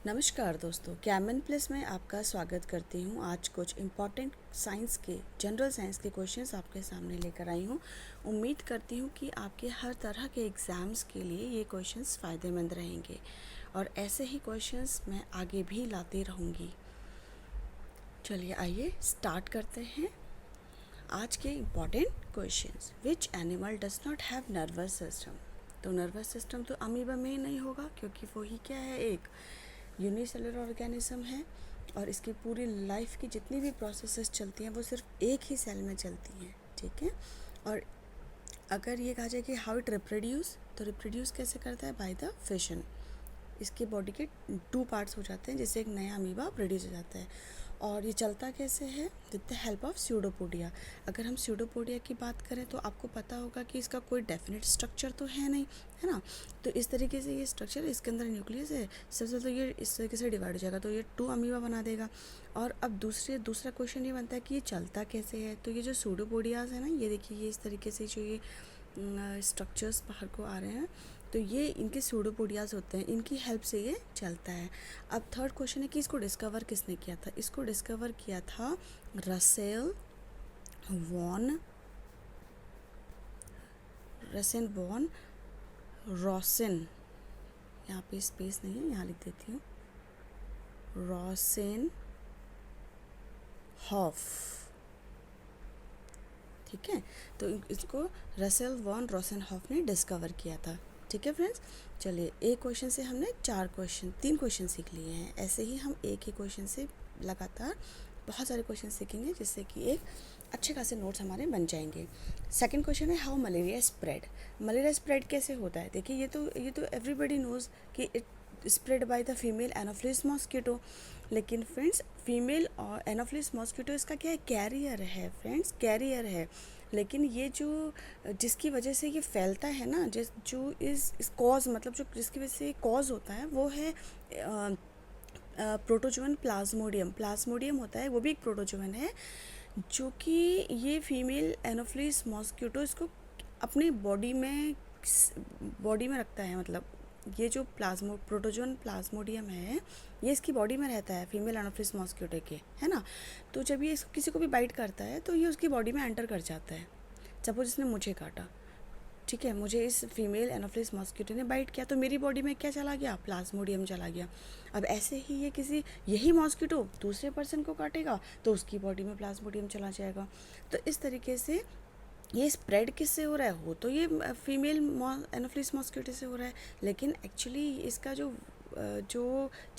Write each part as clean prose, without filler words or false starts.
नमस्कार दोस्तों, caiman plus में आपका स्वागत करती हूँ। आज कुछ इम्पॉर्टेंट साइंस के जनरल साइंस के क्वेश्चंस आपके सामने लेकर आई हूँ। उम्मीद करती हूँ कि आपके हर तरह के एग्ज़ाम्स के लिए ये क्वेश्चंस फ़ायदेमंद रहेंगे और ऐसे ही क्वेश्चंस मैं आगे भी लाती रहूँगी। चलिए आइए स्टार्ट करते हैं आज के important questions. Which animal does not have nervous system? तो नर्वस सिस्टम तो अमीबा में ही नहीं होगा, क्योंकि वो ही क्या है, एक यूनिसेलुलर ऑर्गेनिज्म है और इसकी पूरी लाइफ की जितनी भी प्रोसेसेस चलती हैं वो सिर्फ एक ही सेल में चलती हैं। ठीक है। और अगर ये कहा जाए कि हाउ इट रिप्रोड्यूस, तो रिप्रोड्यूस कैसे करता है? By the fission. इसके बॉडी के 2 पार्ट्स हो जाते हैं जिससे एक नया अमीबा प्रोड्यूस हो जाता है। और ये चलता कैसे है? With the help of pseudopodia. अगर हम स्यूडोपोडिया की बात करें तो आपको पता होगा कि इसका कोई डेफिनेट स्ट्रक्चर तो है नहीं, है ना। तो इस तरीके से ये स्ट्रक्चर, इसके अंदर न्यूक्लियस है, सबसे तो ये इस तरीके से डिवाइड हो जाएगा, तो ये 2 अमीबा बना देगा। और अब दूसरा क्वेश्चन ये बनता है कि ये चलता कैसे है। तो ये जो स्यूडोपोडियाज है ना, ये देखिए, ये इस तरीके से जो ये स्ट्रक्चर्स बाहर को आ रहे हैं, तो ये इनके स्यूडोपोडियाज होते हैं, इनकी हेल्प से ये चलता है। अब थर्ड क्वेश्चन है कि इसको डिस्कवर किसने किया था? इसको डिस्कवर किया था रसेल वॉन रॉसेन। यहाँ पे स्पेस नहीं है, यहाँ लिख देती हूँ, रॉसेन हॉफ। ठीक है, तो इसको रसेल वॉन रॉसेनहॉफ ने डिस्कवर किया था। ठीक है फ्रेंड्स, चलिए एक क्वेश्चन से हमने 3 क्वेश्चन सीख लिए हैं। ऐसे ही हम एक ही क्वेश्चन से लगातार बहुत सारे क्वेश्चन सीखेंगे, जिससे कि एक अच्छे खासे नोट्स हमारे बन जाएंगे। सेकंड क्वेश्चन है, how malaria spread? Malaria spread कैसे होता है? देखिए, ये तो एवरीबडी नोज कि it spread by the female Anopheles mosquito. लेकिन फ्रेंड्स, फीमेल और एनोफिलिस मॉस्किटो इसका क्या है? कैरियर है फ्रेंड्स, कैरियर है। लेकिन ये जो जिसकी वजह से ये फैलता है ना, जो इस कॉज, मतलब जो जिसकी वजह से कॉज होता है, वो है प्रोटोजोवन प्लाज्मोडियम होता है, वो भी एक प्रोटोजोवन है, जो कि ये फीमेल एनोफिलिस मॉस्किटो इसको अपनी बॉडी में रखता है। मतलब ये जो प्रोटोजोन प्लाज्मोडियम है, ये इसकी बॉडी में रहता है, फीमेल एनोफिलिस मॉस्किटो के, है ना। तो जब ये किसी को भी बाइट करता है तो ये उसकी बॉडी में एंटर कर जाता है। सपोज इसने मुझे काटा, ठीक है, मुझे इस फीमेल एनोफिलिस मॉस्किटो ने बाइट किया, तो मेरी बॉडी में क्या चला गया? प्लाज्मोडियम चला गया। अब ऐसे ही ये यही मॉस्किटो दूसरे पर्सन को काटेगा तो उसकी बॉडी में प्लाज्मोडियम चला जाएगा। तो इस तरीके से ये स्प्रेड किससे हो रहा है? हो तो ये फीमेल एनोफिलिस मॉस्किटो से हो रहा है, लेकिन एक्चुअली इसका जो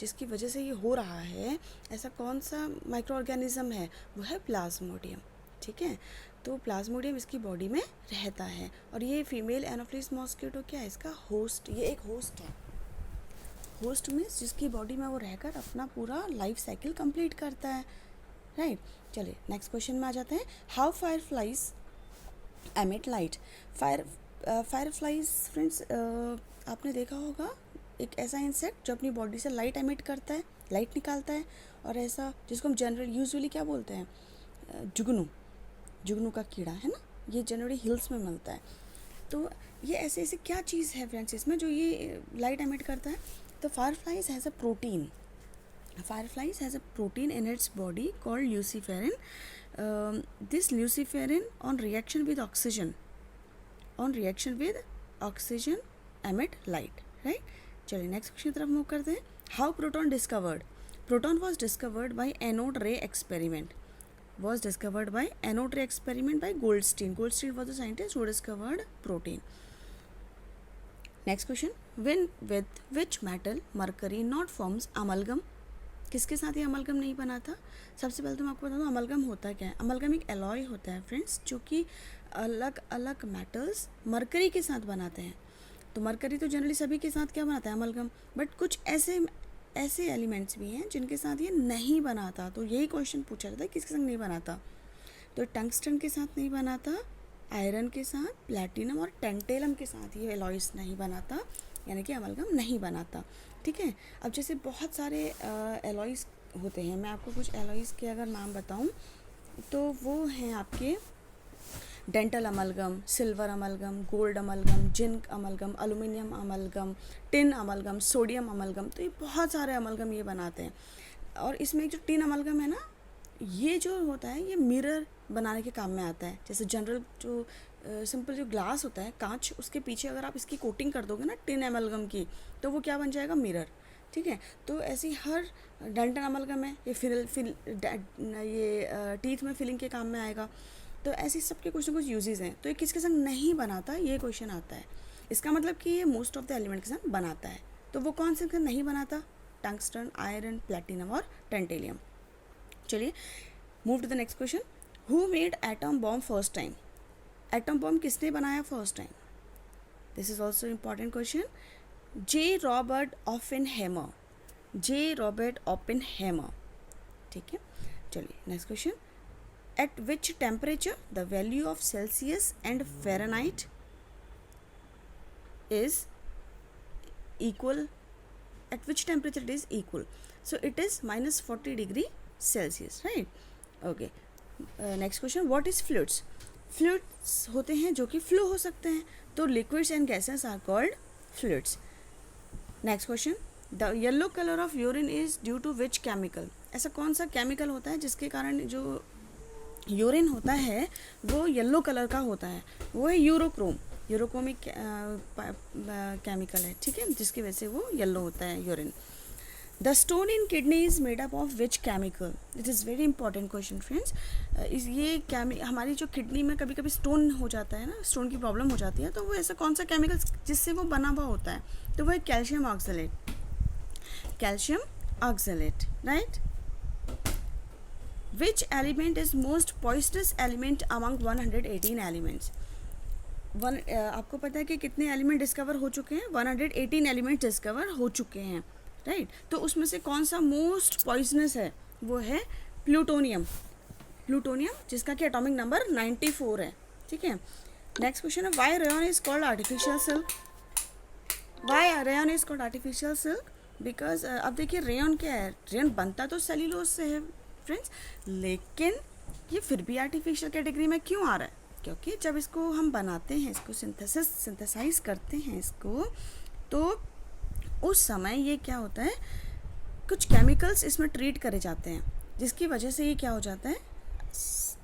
जिसकी वजह से ये हो रहा है, ऐसा कौन सा माइक्रो ऑर्गेनिज्म है? वो है प्लाज्मोडियम। ठीक है, तो प्लाज्मोडियम इसकी बॉडी में रहता है और ये फीमेल एनोफिलिस मॉस्किटो क्या है? इसका होस्ट, ये एक होस्ट है। होस्ट मीन्स जिसकी बॉडी में वो रहकर अपना पूरा लाइफ साइकिल कंप्लीट करता है, राइट। चलिए नेक्स्ट क्वेश्चन में आ जाते हैं। How fire flies emit light? Fire flies friends, आपने देखा होगा, एक ऐसा इंसेक्ट जो अपनी बॉडी से लाइट एमिट करता है, लाइट निकालता है, और ऐसा जिसको हम यूजुअली क्या बोलते हैं? जुगनू का कीड़ा, है ना। ये जनरली हिल्स में मिलता है। तो ये ऐसे ऐसे क्या चीज़ है फ्रेंड्स इसमें जो ये लाइट एमिट करता है? तो fireflies has a protein in its body called luciferin. This luciferin on reaction with oxygen emit light, right? चलिए नेक्स्ट क्वेश्चन की तरफ मूव करते हैं। How proton discovered? Proton was discovered by anode रे experiment by Goldstein. Goldstein was the scientist who discovered protein. Next question, with which metal mercury not forms amalgam? किसके साथ ये amalgam नहीं बना था? सबसे पहले तो मैं आपको बता दूँ अमलगम होता क्या है। अमलगम एक एलॉय होता है फ्रेंड्स, जो कि अलग अलग मेटल्स मरकरी के साथ बनाते हैं। तो मरकरी तो जनरली सभी के साथ क्या बनाता है? अमलगम। बट कुछ ऐसे एलिमेंट्स भी हैं जिनके साथ ये नहीं बनाता। तो यही क्वेश्चन पूछा जाता है, किसके संग नहीं बनाता? तो टंगस्टन के साथ नहीं बनाता, आयरन के साथ, प्लैटिनम और टेंटेलम के साथ ये एलॉयस नहीं बनाता, यानी कि अमलगम नहीं बनाता। ठीक है, अब जैसे बहुत सारे एलॉयस होते हैं, मैं आपको कुछ एलॉयस के अगर नाम बताऊं तो वो हैं आपके dental amalgam, silver amalgam, gold amalgam, zinc amalgam, aluminium amalgam, tin amalgam, sodium amalgam. तो ये बहुत सारे अमलगम ये बनाते हैं। और इसमें जो टिन अमलगम है ना, ये जो होता है ये मिरर बनाने के काम में आता है। जैसे जनरल जो सिंपल जो ग्लास होता है कांच, उसके पीछे अगर आप इसकी कोटिंग कर दोगे ना टिन अमलगम की, तो वो क्या बन जाएगा, मिरर। ठीक है, तो ऐसी हर डेंटल अमलगम है, ये ये टीथ में फिलिंग के काम में आएगा। तो ऐसी सबके कुछ ना कुछ यूजेस हैं। तो ये किसके संग नहीं बनाता, ये क्वेश्चन आता है। इसका मतलब कि ये मोस्ट ऑफ द एलिमेंट के संग बनाता है। तो वो कौन से नहीं बनाता, टंगस्टन, आयरन, प्लेटिनम और टेंटेलियम। चलिए move to the next question. Who made atom bomb first time? Atom bomb किसने बनाया first time? This is also important question. J Robert Oppenheimer, J Robert Oppenheimer. ठीक है, चलिए next question. At which temperature the value of Celsius and Fahrenheit is equal? At which temperature it is equal? So it is -40 degree Celsius, right? Okay. Next question. What is fluids? Fluids होते हैं जो कि flow हो सकते हैं, तो liquids and gases are called fluids. Next question. The yellow color of urine is due to which chemical? ऐसा कौन सा केमिकल होता है जिसके कारण जो यूरिन होता है वो येलो कलर का होता है? वो है यूरोक्रोम, यूरोक्रोमिक केमिकल है। ठीक है, जिसकी वजह से वो येलो होता है urine. The stone in kidney is made up of which chemical? It is very important question friends. ये हमारी जो किडनी में कभी कभी स्टोन हो जाता है ना, स्टोन की प्रॉब्लम हो जाती है, तो वो ऐसा कौन सा केमिकल जिससे वो बना हुआ होता है? तो वो है calcium oxalate, calcium oxalate, right. Which element is most poisonous element among 118 elements? आपको पता है कि कितने एलिमेंट डिस्कवर हो चुके हैं? 118 एलिमेंट डिस्कवर हो चुके हैं, राइट। तो उसमें से कौन सा मोस्ट पॉइजनस है? वो है प्लूटोनियम, प्लूटोनियम जिसका कि एटॉमिक नंबर 94 है। ठीक है, नेक्स्ट क्वेश्चन है। Why rayon is called artificial silk? Why rayon is called artificial silk? Because अब देखिए रेयन क्या है, रेयन बनता तो सेल्यूलोज से है फ्रेंड्स, लेकिन ये फिर भी आर्टिफिशियल कैटेगरी में क्यों आ रहा है? क्योंकि जब इसको हम बनाते हैं, इसको सिंथेसाइज करते हैं इसको, तो उस समय ये क्या होता है, कुछ केमिकल्स इसमें ट्रीट करे जाते हैं, जिसकी वजह से ये क्या हो जाता है,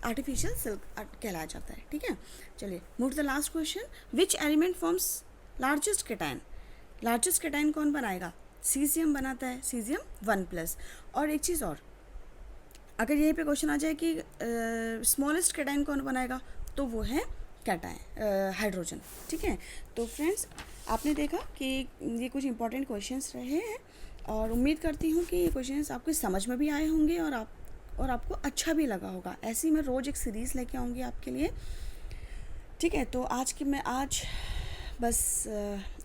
आर्टिफिशियल सिल्क कहलाया जाता है। ठीक है, चलिए move to the last question. Which element forms largest cation? Largest cation कौन बनाएगा? सीजियम बनाता है, सीजियम 1+। और एक चीज़ और, अगर यहीं पे क्वेश्चन आ जाए कि स्मॉलेस्ट कैटायन कौन बनाएगा, तो वो है कैटायन, हाइड्रोजन। ठीक है, तो फ्रेंड्स आपने देखा कि ये कुछ इंपॉर्टेंट क्वेश्चंस रहे हैं, और उम्मीद करती हूँ कि ये क्वेश्चंस आपको समझ में भी आए होंगे और आपको अच्छा भी लगा होगा। ऐसे ही मैं रोज़ एक सीरीज़ लेके आऊँगी आपके लिए। ठीक है, तो आज बस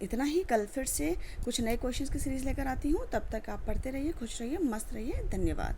इतना ही। कल फिर से कुछ नए क्वेश्चंस की सीरीज़ लेकर आती हूँ। तब तक आप पढ़ते रहिए, खुश रहिए, मस्त रहिए। धन्यवाद।